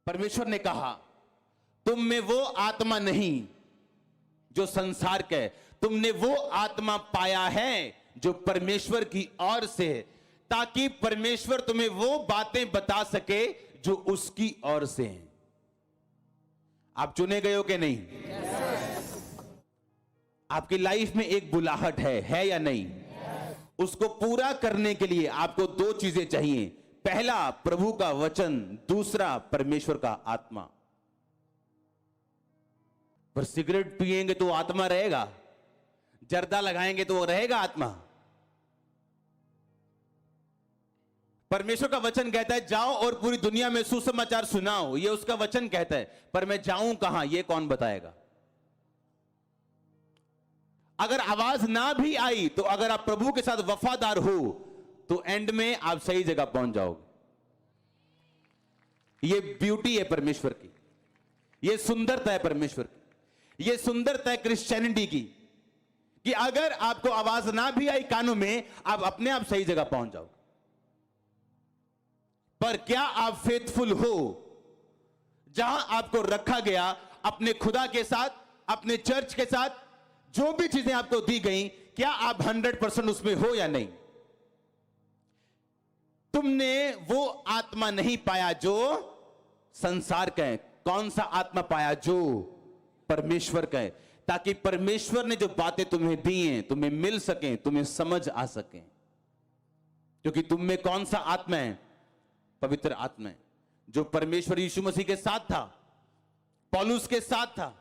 परमेश्वर ने कहा, तुम में वो आत्मा नहीं जो संसार का है, तुमने वो आत्मा पाया है जो परमेश्वर की ओर से है, ताकि परमेश्वर तुम्हें वो बातें बता सके जो उसकी ओर से हैं। आप चुने गए हो कि नहीं? आपकी लाइफ में एक बुलाहट है या नहीं? उसको पूरा करने के लिए आपको दो चीजें चाहिए। पहला प्रभु का वचन, दूसरा परमेश्वर का आत्मा। पर सिगरेट पिएंगे तो आत्मा रहेगा, जर्दा लगाएंगे तो वो रहेगा आत्मा। परमेश्वर का वचन कहता है जाओ और पूरी दुनिया में सुसमाचार सुनाओ, ये उसका वचन कहता है। पर मैं जाऊं कहां, ये कौन बताएगा? अगर आवाज ना भी आई तो अगर आप प्रभु के साथ वफादार हो तो एंड में आप सही जगह पहुंच जाओगे। ये ब्यूटी है परमेश्वर की, ये सुंदरता है परमेश्वर की, ये सुंदरता है क्रिश्चियनिटी की, कि अगर आपको आवाज ना भी आई कानों में, आप अपने आप सही जगह पहुंच जाओगे। पर क्या आप फेथफुल हो जहां आपको रखा गया, अपने खुदा के साथ, अपने चर्च के साथ, जो भी चीजें आपको दी गई, क्या आप 100% उसमें हो या नहीं? तुमने वो आत्मा नहीं पाया जो संसार का है। कौन सा आत्मा पाया? जो परमेश्वर का है, ताकि परमेश्वर ने जो बातें तुम्हें दी हैं तुम्हें मिल सके, तुम्हें समझ आ सके। क्योंकि तुम में कौन सा आत्मा है? पवित्र आत्मा है, जो परमेश्वर यीशु मसीह के साथ था, पौलुस के साथ था,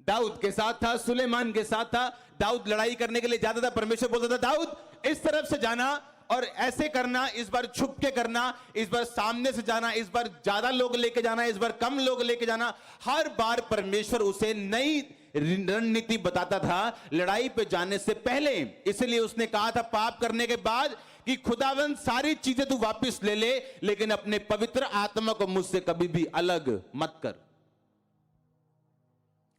दाऊद के साथ था, सुलेमान के साथ था। दाऊद लड़ाई करने के लिए जाता था, परमेश्वर बोलता था दाऊद इस तरफ से जाना और ऐसे करना, इस बार छुप के करना, इस बार सामने से जाना, इस बार ज्यादा लोग लेके जाना, इस बार कम लोग लेके जाना। हर बार परमेश्वर उसे नई रणनीति बताता था लड़ाई पे जाने से पहले। इसलिए उसने कहा था पाप करने के बाद कि खुदावंद सारी चीजें तू वापस ले ले, लेकिन अपने पवित्र आत्मा को मुझसे कभी भी अलग मत कर।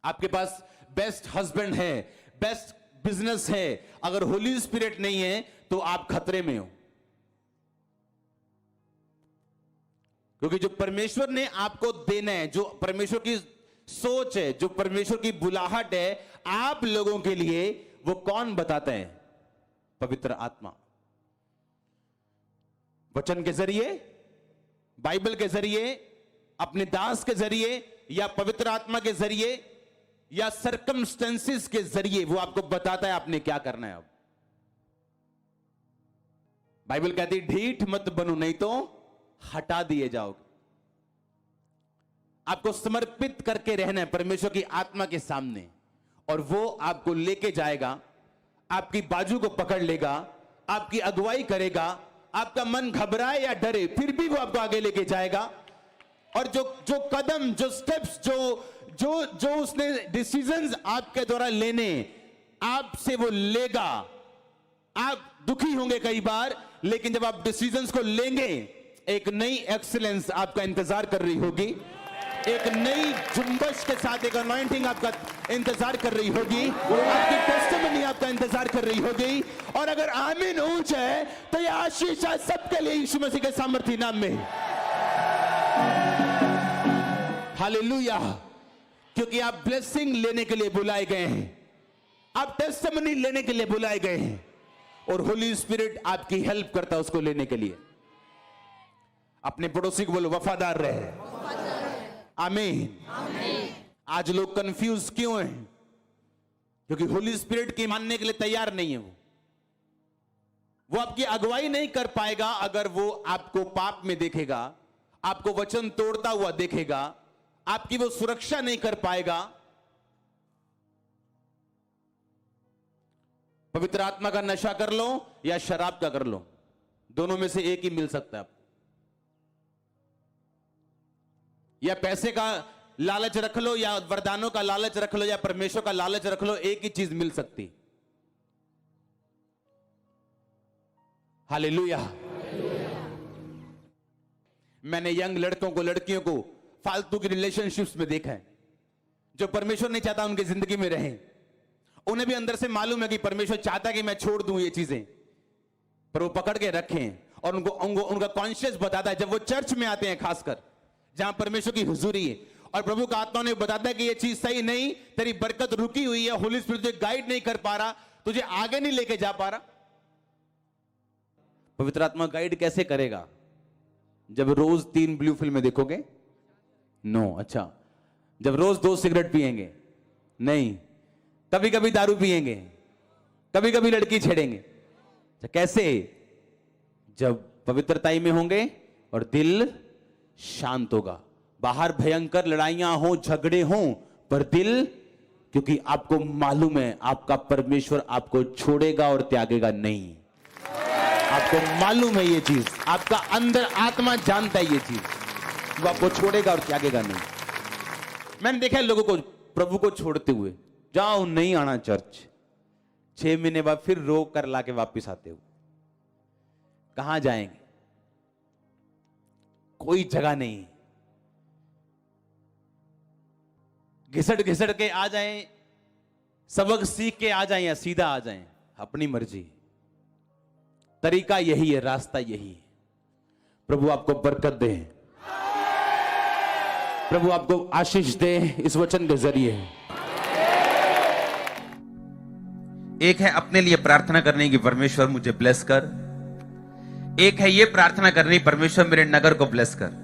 आपके पास बेस्ट हस्बैंड है, बेस्ट बिजनेस है, अगर होली स्पिरिट नहीं है तो आप खतरे में हो। क्योंकि जो परमेश्वर ने आपको देना है, जो परमेश्वर की सोच है, जो परमेश्वर की बुलाहट है आप लोगों के लिए, वो कौन बताता है? पवित्र आत्मा। वचन के जरिए, बाइबल के जरिए, अपने दास के जरिए, या पवित्र आत्मा के जरिए, या सर्कमस्टेंसेस के जरिए वो आपको बताता है आपने क्या करना है। अब बाइबल कहती है ढीठ मत बनो नहीं तो हटा दिए जाओगे। आपको समर्पित करके रहना है परमेश्वर की आत्मा के सामने, और वो आपको लेके जाएगा, आपकी बाजू को पकड़ लेगा, आपकी अगुवाई करेगा। आपका मन घबराए या डरे फिर भी वो आपको आगे लेके जाएगा, और जो कदम, जो स्टेप्स, जो उसने डिसीजंस आपके द्वारा लेने, आपसे वो लेगा। आप दुखी होंगे कई बार, लेकिन जब आप डिसीजंस को लेंगे, एक नई एक्सीलेंस आपका इंतजार कर रही होगी, एक नई जुम्बश के साथ एक अनॉइंटिंग आपका इंतजार कर रही होगी, आपकी टेस्टिमनी आपका इंतजार कर रही होगी। और अगर आमीन ऊंच है तो यह आशीष आज सबके लिए यीशु मसीह के सामर्थी नाम में। हालेलुया। क्योंकि आप ब्लेसिंग लेने के लिए बुलाए गए हैं, आप टेस्टिमनी लेने के लिए बुलाए गए हैं, और होली स्पिरिट आपकी हेल्प करता है उसको लेने के लिए। अपने पड़ोसी को बोलो वफादार रहे। आमीन। आज लोग कंफ्यूज क्यों हैं? क्योंकि होली स्पिरिट की मानने के लिए तैयार नहीं है। वो आपकी अगुवाई नहीं कर पाएगा अगर वो आपको पाप में देखेगा, आपको वचन तोड़ता हुआ देखेगा, आपकी वो सुरक्षा नहीं कर पाएगा। पवित्र आत्मा का नशा कर लो या शराब का कर लो, दोनों में से एक ही मिल सकता है आपको। या पैसे का लालच रख लो, या वरदानों का लालच रख लो, या परमेश्वर का लालच रख लो, एक ही चीज मिल सकती। हालेलुया। मैंने यंग लड़कों को, लड़कियों को फालतू की रिलेशनशिप्स में देखा है, जो परमेश्वर नहीं चाहता उनकी जिंदगी में रहे। उन्हें भी अंदर से मालूम है कि परमेश्वर चाहता कि मैं छोड़ दूं ये चीजें, पर वो पकड़ के रखें। और उनका कॉन्शियस बताता है, जब वो चर्च में आते हैं खासकर, जहां परमेश्वर की हुजूरी है और प्रभु का आत्मा ने बताता है कि ये चीज सही नहीं, तेरी बरकत रुकी हुई है, होली स्पिरिट तुझे गाइड नहीं कर पा रहा, तुझे आगे नहीं लेके जा पा रहा। पवित्र आत्मा गाइड कैसे करेगा? जब रोज 3 ब्लू फिल्में देखोगे? नो। अच्छा, जब रोज 2 सिगरेट पिएंगे? नहीं। कभी कभी दारू पिएंगे, कभी कभी लड़की छेड़ेंगे। तो कैसे? जब पवित्रताई में होंगे और दिल शांत होगा। बाहर भयंकर लड़ाइयां हो, झगड़े हो, पर दिल, क्योंकि आपको मालूम है आपका परमेश्वर आपको छोड़ेगा और त्यागेगा नहीं। आपको मालूम है ये चीज, आपका अंदर आत्मा जानता है ये चीज, वो आपको छोड़ेगा और त्यागेगा नहीं। मैंने देखा है लोगों को प्रभु को छोड़ते हुए, जाओ नहीं आना चर्च, 6 महीने बाद फिर रोक कर लाके वापिस आते हो। कहां जाएंगे? कोई जगह नहीं। घिसट घिसट के आ जाएं, सबक सीख के आ जाएं या सीधा आ जाएं, अपनी मर्जी। तरीका यही है, रास्ता यही है। प्रभु आपको बरकत दे, प्रभु आपको आशीष दे इस वचन के जरिए। एक है अपने लिए प्रार्थना करने की, परमेश्वर मुझे ब्लेस कर। एक है ये प्रार्थना करनी, परमेश्वर मेरे नगर को ब्लेस कर।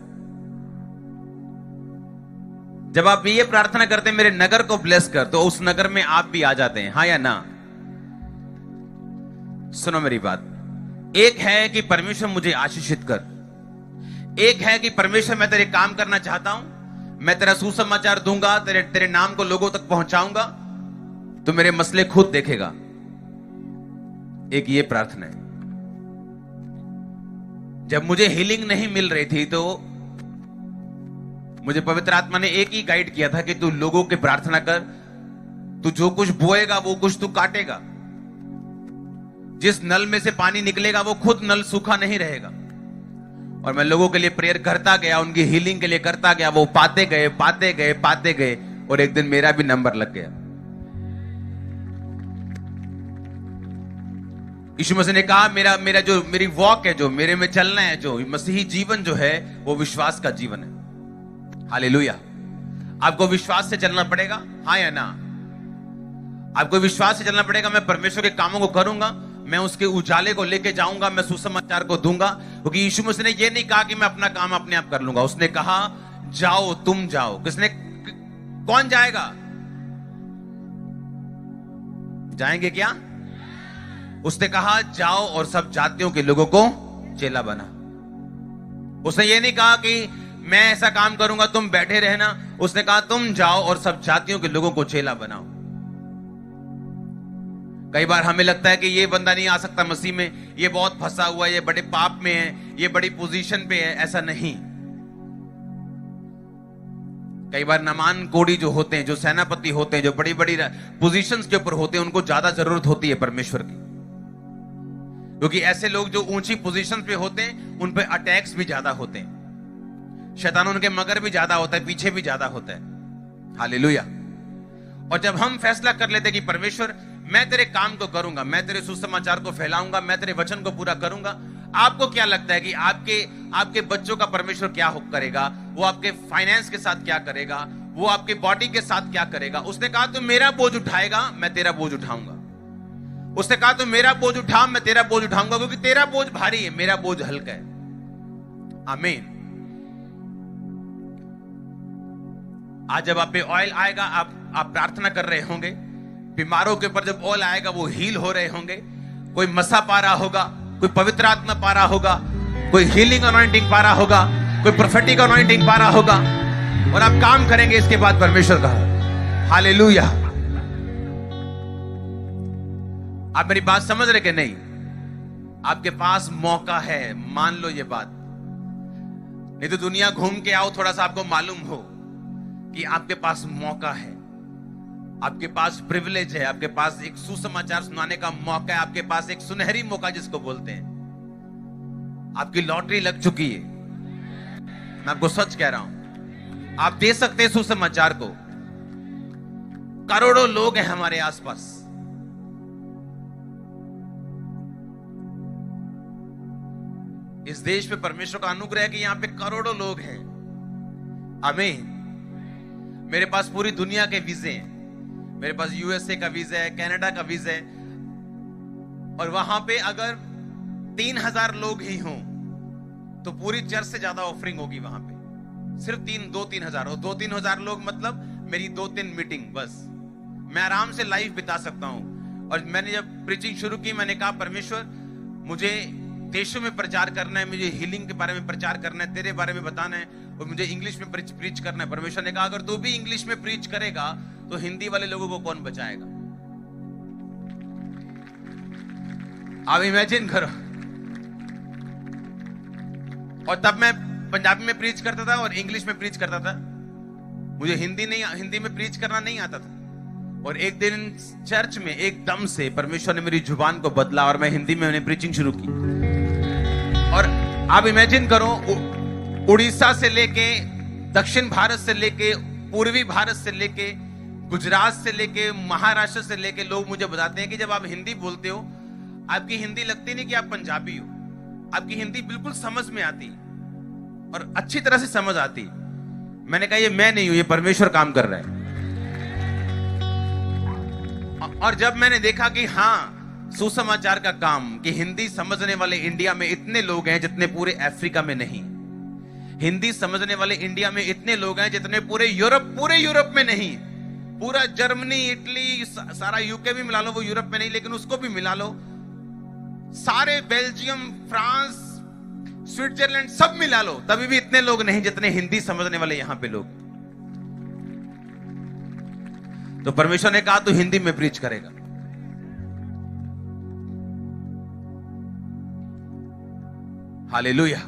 जब आप ये प्रार्थना करते हैं मेरे नगर को ब्लेस कर, तो उस नगर में आप भी आ जाते हैं, हां या ना? सुनो मेरी बात। एक है कि परमेश्वर मुझे आशीषित कर, एक है कि परमेश्वर मैं तेरे काम करना चाहता हूं, मैं तेरा सुसमाचार दूंगा, तेरे नाम को लोगों तक पहुंचाऊंगा, तो मेरे मसले खुद देखेगा। एक ये प्रार्थना है। जब मुझे हीलिंग नहीं मिल रही थी तो मुझे पवित्र आत्मा ने एक ही गाइड किया था कि तू लोगों की प्रार्थना कर, तू जो कुछ बोएगा वो कुछ तू काटेगा। जिस नल में से पानी निकलेगा वो खुद नल सूखा नहीं रहेगा। और मैं लोगों के लिए प्रेयर करता गया, उनकी हीलिंग के लिए करता गया, वो पाते गए पाते गए पाते गए, और एक दिन मेरा भी नंबर लग गया। यीशु मसीह ने कहा मेरा जो मेरी वॉक है, जो मेरे में चलना है, जो मसीही जीवन जो है, वो विश्वास का जीवन है। हालेलुया। आपको विश्वास से चलना पड़ेगा, हाँ या ना? आपको विश्वास से चलना पड़ेगा। मैं परमेश्वर के कामों को करूंगा, मैं उसके उजाले को लेके जाऊंगा, मैं सुसमाचार को दूंगा। क्योंकि यीशु मसीह ने यह नहीं कहा कि मैं अपना काम अपने आप कर लूंगा। उसने कहा जाओ, तुम जाओ। कौन जाएगा? जाएंगे क्या? उसने कहा जाओ और सब जातियों के लोगों को चेला बना। उसने ये नहीं कहा कि मैं ऐसा काम करूंगा तुम बैठे रहना। उसने कहा तुम जाओ और सब जातियों के लोगों को चेला बनाओ। कई बार हमें लगता है कि ये बंदा नहीं आ सकता मसीह में, ये बहुत फंसा हुआ है, ये बड़े पाप में है, ये बड़ी पोजीशन पे है। ऐसा नहीं। कई बार नमान कोड़ी जो होते हैं, जो सेनापति होते हैं, जो बड़ी बड़ी पोजीशंस के ऊपर होते हैं, उनको ज्यादा जरूरत होती है परमेश्वर की। क्योंकि ऐसे लोग जो ऊंची पोजीशन पे होते हैं, उन पे अटैक्स भी ज्यादा होते हैं, शैतान उनके मगर भी ज्यादा होता है, पीछे भी ज्यादा होता है। हालेलुया। और जब हम फैसला कर लेते हैं कि परमेश्वर मैं तेरे काम को करूंगा, मैं तेरे सुसमाचार को फैलाऊंगा, मैं तेरे वचन को पूरा करूंगा, आपको क्या लगता है कि आपके बच्चों का परमेश्वर क्या करेगा? वो आपके फाइनेंस के साथ क्या करेगा? वो आपके बॉडी के साथ क्या करेगा? उसने कहा तू मेरा बोझ उठाएगा, मैं तेरा बोझ उठाऊंगा। उसने कहा तू मेरा बोझ उठा, मैं तेरा बोझ उठाऊंगा, क्योंकि तेरा बोझ भारी है, मेरा बोझ हल्का है। आमीन। आज जब आप पे ऑयल आएगा, आप प्रार्थना कर रहे होंगे। बीमारों के ऊपर जब ऑयल आएगा वो हील हो रहे होंगे। कोई मसा पा रहा होगा, कोई पवित्र आत्मा पा रहा होगा, कोई हीलिंग अनॉइंटिंग पा रहा होगा, कोई प्रोफेटिक अनॉइंटिंग पा रहा होगा, और आप काम करेंगे इसके बाद परमेश्वर का। हालेलुया। आप मेरी बात समझ रहे कि नहीं? आपके पास मौका है, मान लो ये बात। नहीं तो दुनिया घूम के आओ, थोड़ा सा आपको मालूम हो कि आपके पास मौका है, आपके पास प्रिविलेज है, आपके पास एक सुसमाचार सुनाने का मौका है, आपके पास एक सुनहरी मौका जिसको बोलते हैं। आपकी लॉटरी लग चुकी है। मैं आपको सच कह रहा हूं, आप दे सकते हैं सुसमाचार को। करोड़ों लोग हैं हमारे आसपास। इस देश पे परमेश्वर का अनुग्रह है कि यहां पे करोड़ों लोग हैं। आमीन। मेरे पास पूरी दुनिया के वीजे हैं। मेरे पास यूएसए का वीजा है, कनाडा का वीजा है, और वहां पे अगर 3000 लोग ही हों तो पूरी चर्च से ज्यादा ऑफरिंग होगी वहां पे। सिर्फ 2-3 हजार, और 2-3 हजार लोग मतलब मेरी 2-3 मीटिंग बस। मैं आराम से लाइफ बिता सकता हूं। और मैंने जब प्रीचिंग शुरू की, मैंने कहा परमेश्वर मुझे देशों में प्रचार करना है, मुझे हीलिंग के बारे में प्रचार करना है, तेरे बारे में बताना है, और मुझे इंग्लिश में प्रीच करना है। परमेश्वर ने कहा अगर तू भी इंग्लिश में प्रीच करेगा तो हिंदी वाले लोगों को कौन बचाएगा? आप इमेजिन करो। और तब मैं पंजाबी में प्रीच करता था और इंग्लिश में प्रीच करता था। मुझे हिंदी में प्रीच करना नहीं आता था। और एक दिन चर्च में एकदम से परमेश्वर ने मेरी जुबान को बदला और मैं हिंदी में मैंने प्रीचिंग शुरू की। और आप इमेजिन करो, उड़ीसा से लेके दक्षिण भारत से लेके पूर्वी भारत से लेके गुजरात से लेके महाराष्ट्र से लेके लोग मुझे बताते हैं कि जब आप हिंदी बोलते हो आपकी हिंदी लगती नहीं कि आप पंजाबी हो। आपकी हिंदी बिल्कुल समझ में आती और अच्छी तरह से समझ आती। मैंने कहा ये मैं नहीं हूं, ये परमेश्वर काम कर रहा है। और जब मैंने देखा कि हाँ, सुसमाचार का काम कि हिंदी समझने वाले इंडिया में इतने लोग हैं जितने पूरे अफ्रीका में नहीं। हिंदी समझने वाले इंडिया में इतने लोग हैं जितने पूरे यूरोप में नहीं। पूरा जर्मनी, इटली, सारा यूके भी मिला लो, वो यूरोप में नहीं लेकिन उसको भी मिला लो, सारे बेल्जियम, फ्रांस, स्विट्जरलैंड सब मिला लो, तभी भी इतने लोग नहीं जितने हिंदी समझने वाले यहां पे लोग। तो परमेश्वर ने कहा तू हिंदी में प्रीच करेगा। हालेलुया।